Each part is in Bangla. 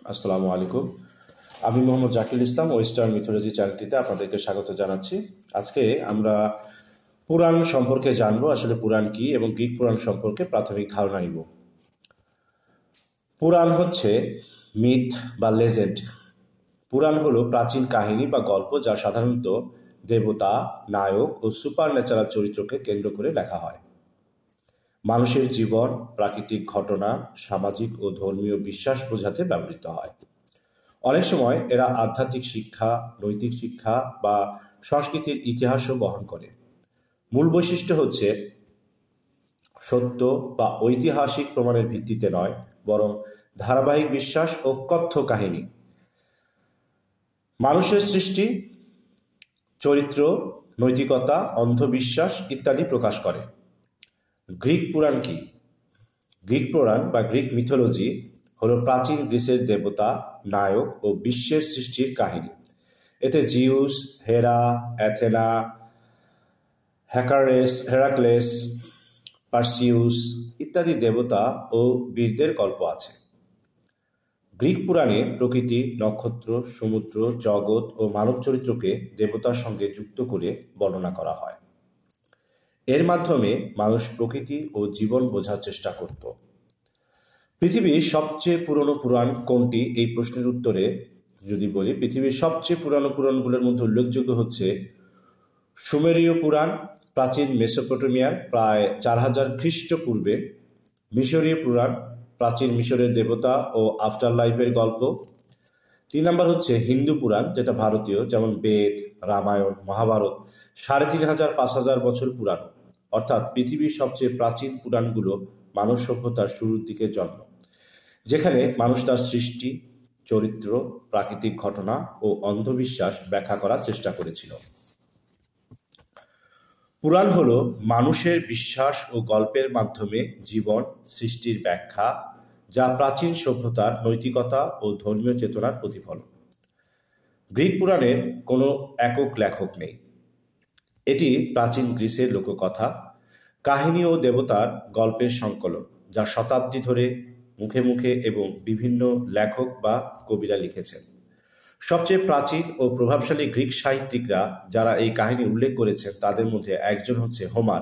আসসালামু আলাইকুম। আমি মোহাম্মদ জাকির ইসলাম ওয়েস্টার্ন মিথোলজি চ্যানেলটিতে আপনাদেরকে স্বাগত জানাচ্ছি। আজকে আমরা পুরাণ সম্পর্কে জানবো, আসলে পুরাণ কি এবং গ্রিক পুরাণ সম্পর্কে প্রাথমিক ধারণা নিব। পুরাণ হচ্ছে মিথ বা লেজেন্ড। পুরাণ হলো প্রাচীন কাহিনী বা গল্প যা সাধারণত দেবতা, নায়ক ও সুপার ন্যাচারাল চরিত্রকে কেন্দ্র করে লেখা হয়। মানুষের জীবন, প্রাকৃতিক ঘটনা, সামাজিক ও ধর্মীয় বিশ্বাস বোঝাতে ব্যবহৃত হয়। অনেক সময় এরা আধ্যাত্মিক শিক্ষা, নৈতিক শিক্ষা বা সংস্কৃতির ইতিহাসও বহন করে। মূল বৈশিষ্ট্য হচ্ছে সত্য বা ঐতিহাসিক প্রমাণের ভিত্তিতে নয়, বরং ধারাবাহিক বিশ্বাস ও কথ্য কাহিনী। মানুষের সৃষ্টি, চরিত্র, নৈতিকতা, অন্ধবিশ্বাস ইত্যাদি প্রকাশ করে। গ্রিক পুরাণ কি? গ্রিক পুরাণ বা গ্রিক মিথোলজি হলো প্রাচীন গ্রিসের দেবতা, নায়ক ও বিশ্বের সৃষ্টির কাহিনী। এতে জিউস, হেরা, অ্যাথেনা, হেরাক্লেস, পার্সিউস ইত্যাদি দেবতা ও বীরদের গল্প আছে। গ্রিক পুরাণে প্রকৃতি, নক্ষত্র, সমুদ্র, জগৎ ও মানব চরিত্রকে দেবতার সঙ্গে যুক্ত করে বর্ণনা করা হয়। এর মাধ্যমে মানুষ প্রকৃতি ও জীবন বোঝার চেষ্টা করত। পৃথিবীর সবচেয়ে পুরনো পুরাণ কোনটি? এই প্রশ্নের উত্তরে যদি বলি, পৃথিবীর সবচেয়ে পুরানো পুরাণগুলোর মধ্যে উল্লেখযোগ্য হচ্ছে সুমেরীয় পুরাণ, প্রাচীন মেসোপটেমিয়ার প্রায় 4000 খ্রিস্টপূর্বে; মিশরীয় পুরাণ, প্রাচীন মিশরের দেবতা ও আফটার লাইফের গল্প; 3 নম্বর হচ্ছে হিন্দু পুরাণ, যেটা ভারতীয়, যেমন বেদ, রামায়ণ, মহাভারত 3500-5000 বছর পুরানো। অর্থাৎ পৃথিবীর সবচেয়ে প্রাচীন পুরাণগুলো মানব সভ্যতার শুরুর দিকে জন্ম, যেখানে মানুষ তার সৃষ্টি, চরিত্র, প্রাকৃতিক ঘটনা ও অন্ধবিশ্বাস ব্যাখ্যা করার চেষ্টা করেছিল। পুরাণ হলো মানুষের বিশ্বাস ও গল্পের মাধ্যমে জীবন সৃষ্টির ব্যাখ্যা, যা প্রাচীন সভ্যতার নৈতিকতা ও ধর্মীয় চেতনার প্রতিফলন। গ্রিক পুরাণের কোনো একক লেখক নেই। এটি প্রাচীন গ্রিসের লোককথা, কাহিনী ও দেবতার গল্পের সংকলন, যা শতাব্দী ধরে মুখে মুখে এবং বিভিন্ন লেখক বা কবিরা লিখেছেন। সবচেয়ে প্রাচীন ও প্রভাবশালী গ্রিক সাহিত্যিকরা যারা এই কাহিনী উল্লেখ করেছেন তাদের মধ্যে একজন হচ্ছে হোমার।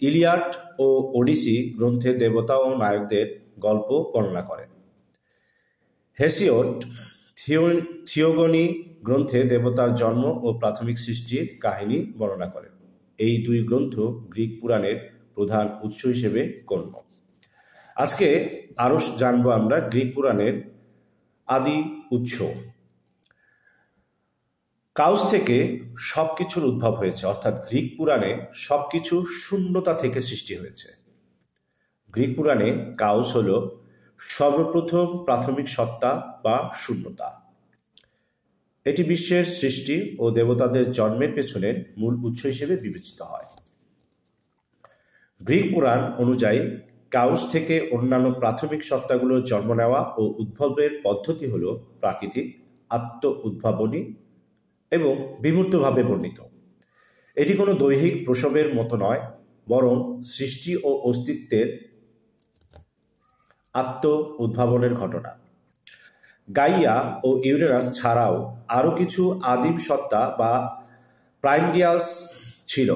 ইলিয়াড ও ওডিসি গ্রন্থে দেবতা ও নায়কদের গল্প বর্ণনা করেন। হেসিওড থিওগনি গ্রন্থে দেবতার জন্ম ও প্রাথমিক সৃষ্টির কাহিনী বর্ণনা করেন। এই 2 গ্রন্থ গ্রিক পুরাণের প্রধান উৎস হিসেবে গণ্য। আজকে আরও জানবো আমরা গ্রিক পুরাণের আদি উৎস। কাউস থেকে সবকিছুর উদ্ভব হয়েছে, অর্থাৎ গ্রিক পুরাণে সবকিছু শূন্যতা থেকে সৃষ্টি হয়েছে। গ্রিক পুরাণে কাউস হল সর্বপ্রথম প্রাথমিক সত্তা বা শূন্যতা। এটি বিশ্বের সৃষ্টি ও দেবতাদের জন্মের পেছনের মূল উৎস হিসেবে বিবেচিত হয়। গ্রিক পুরাণ অনুযায়ী কাউস থেকে অন্যান্য প্রাথমিক সত্তাগুলোর জন্ম নেওয়া ও উদ্ভবের পদ্ধতি হল প্রাকৃতিক, আত্ম উদ্ভাবনী এবং বিমূর্তভাবে বর্ণিত। এটি কোনো দৈহিক প্রসবের মতো নয়, বরং সৃষ্টি ও অস্তিত্বের আত্ম উদ্ভাবনের ঘটনা। গাইয়া ও ইউরেনাস ছাড়াও আরও কিছু আদিম সত্তা বা প্রাইমডিয়ালস ছিল।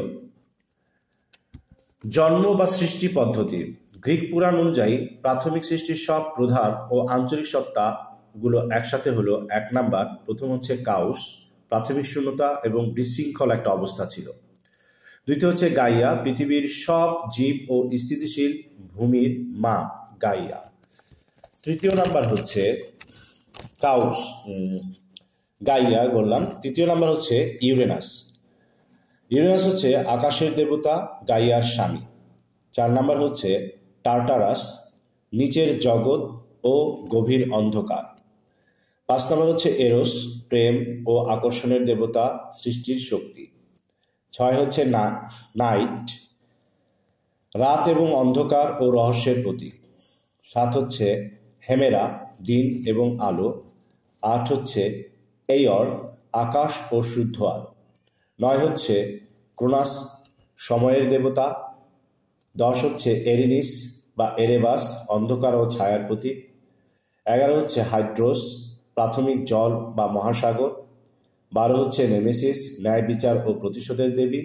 জন্ম বা সৃষ্টি পদ্ধতি। গ্রিক পুরাণ অনুযায়ী প্রাথমিক সৃষ্টির সব প্রধান ও আঞ্চলিক সত্তাগুলো একসাথে হলো। 1 নাম্বার, প্রথম হচ্ছে কাউস, প্রাথমিক শূন্যতা এবং বিশৃঙ্খল একটা অবস্থা ছিল। দ্বিতীয় হচ্ছে গাইয়া, পৃথিবীর সব জীব ও স্থিতিশীল ভূমির মা গাইয়া। তৃতীয় নাম্বার হচ্ছে কাউস, গাইয়া বললাম। তৃতীয় নাম্বার হচ্ছে ইউরেনাস। ইউরেনাস হচ্ছে আকাশের দেবতা, গাইয়ার স্বামী। 4 নাম্বার হচ্ছে টার্টারাস, নিচের জগৎ ও গভীর অন্ধকার। 5 নম্বর হচ্ছে এরোস, প্রেম ও আকর্ষণের দেবতা, সৃষ্টির শক্তি। 6 হচ্ছে নাইট, রাত এবং অন্ধকার ও রহস্যের প্রতীক। 7 হচ্ছে হেমেরা, দিন এবং আলো। 8 হচ্ছে এইয়র, আকাশ ও শুদ্ধ আলো। 9 হচ্ছে ক্রোনাস, সময়ের দেবতা। 10 হচ্ছে এরিনিস বা এরেবাস, অন্ধকার ও ছায়ার প্রতীক। 11 হচ্ছে হাইড্রোস, প্রাথমিক জল বা মহাসাগর। 12 হচ্ছে নেমেসিস, ন্যায় বিচার ও প্রতিশোধের দেবী।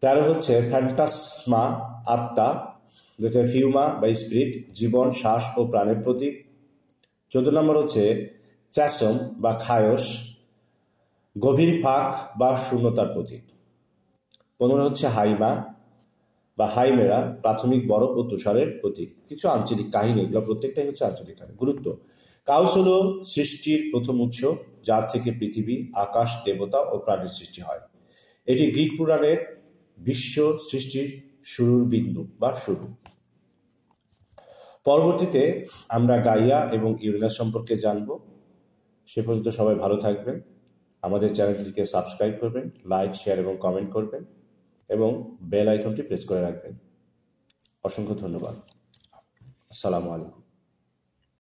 13 হচ্ছে ফ্যান্টাসমা, আত্মা, যেটা হিউমা বা স্পিরিট, জীবন, শ্বাস ও প্রাণের প্রতীক। 14 নম্বর হচ্ছে চ্যাসম বা খায়স, গভীর ফাঁক বা শূন্যতার প্রতীক। 15 হচ্ছে হাইমা বা হাইমেরা, প্রাথমিক বরফ ও তুষারের প্রতীক। কিছু আঞ্চলিক কাহিনী, এগুলো প্রত্যেকটাই হচ্ছে আঞ্চলিক কাহিনী। গুরুত্ব: কাউস হলো সৃষ্টির প্রথম উৎস, যার থেকে পৃথিবী, আকাশ, দেবতা ও প্রাণের সৃষ্টি হয়। এটি গ্রিক পুরাণের বিশ্ব সৃষ্টির শুরুর বিন্দু বা শুরু। পরবর্তীতে আমরা গাইয়া এবং ইউরেনাস সম্পর্কে জানব। সে পর্যন্ত সবাই ভালো থাকবেন। আমাদের চ্যানেলটিকে সাবস্ক্রাইব করবেন, লাইক, শেয়ার এবং কমেন্ট করবেন এবং বেল আইকনটি প্রেস করে রাখবেন। অসংখ্য ধন্যবাদ। আসসালামু আলাইকুম।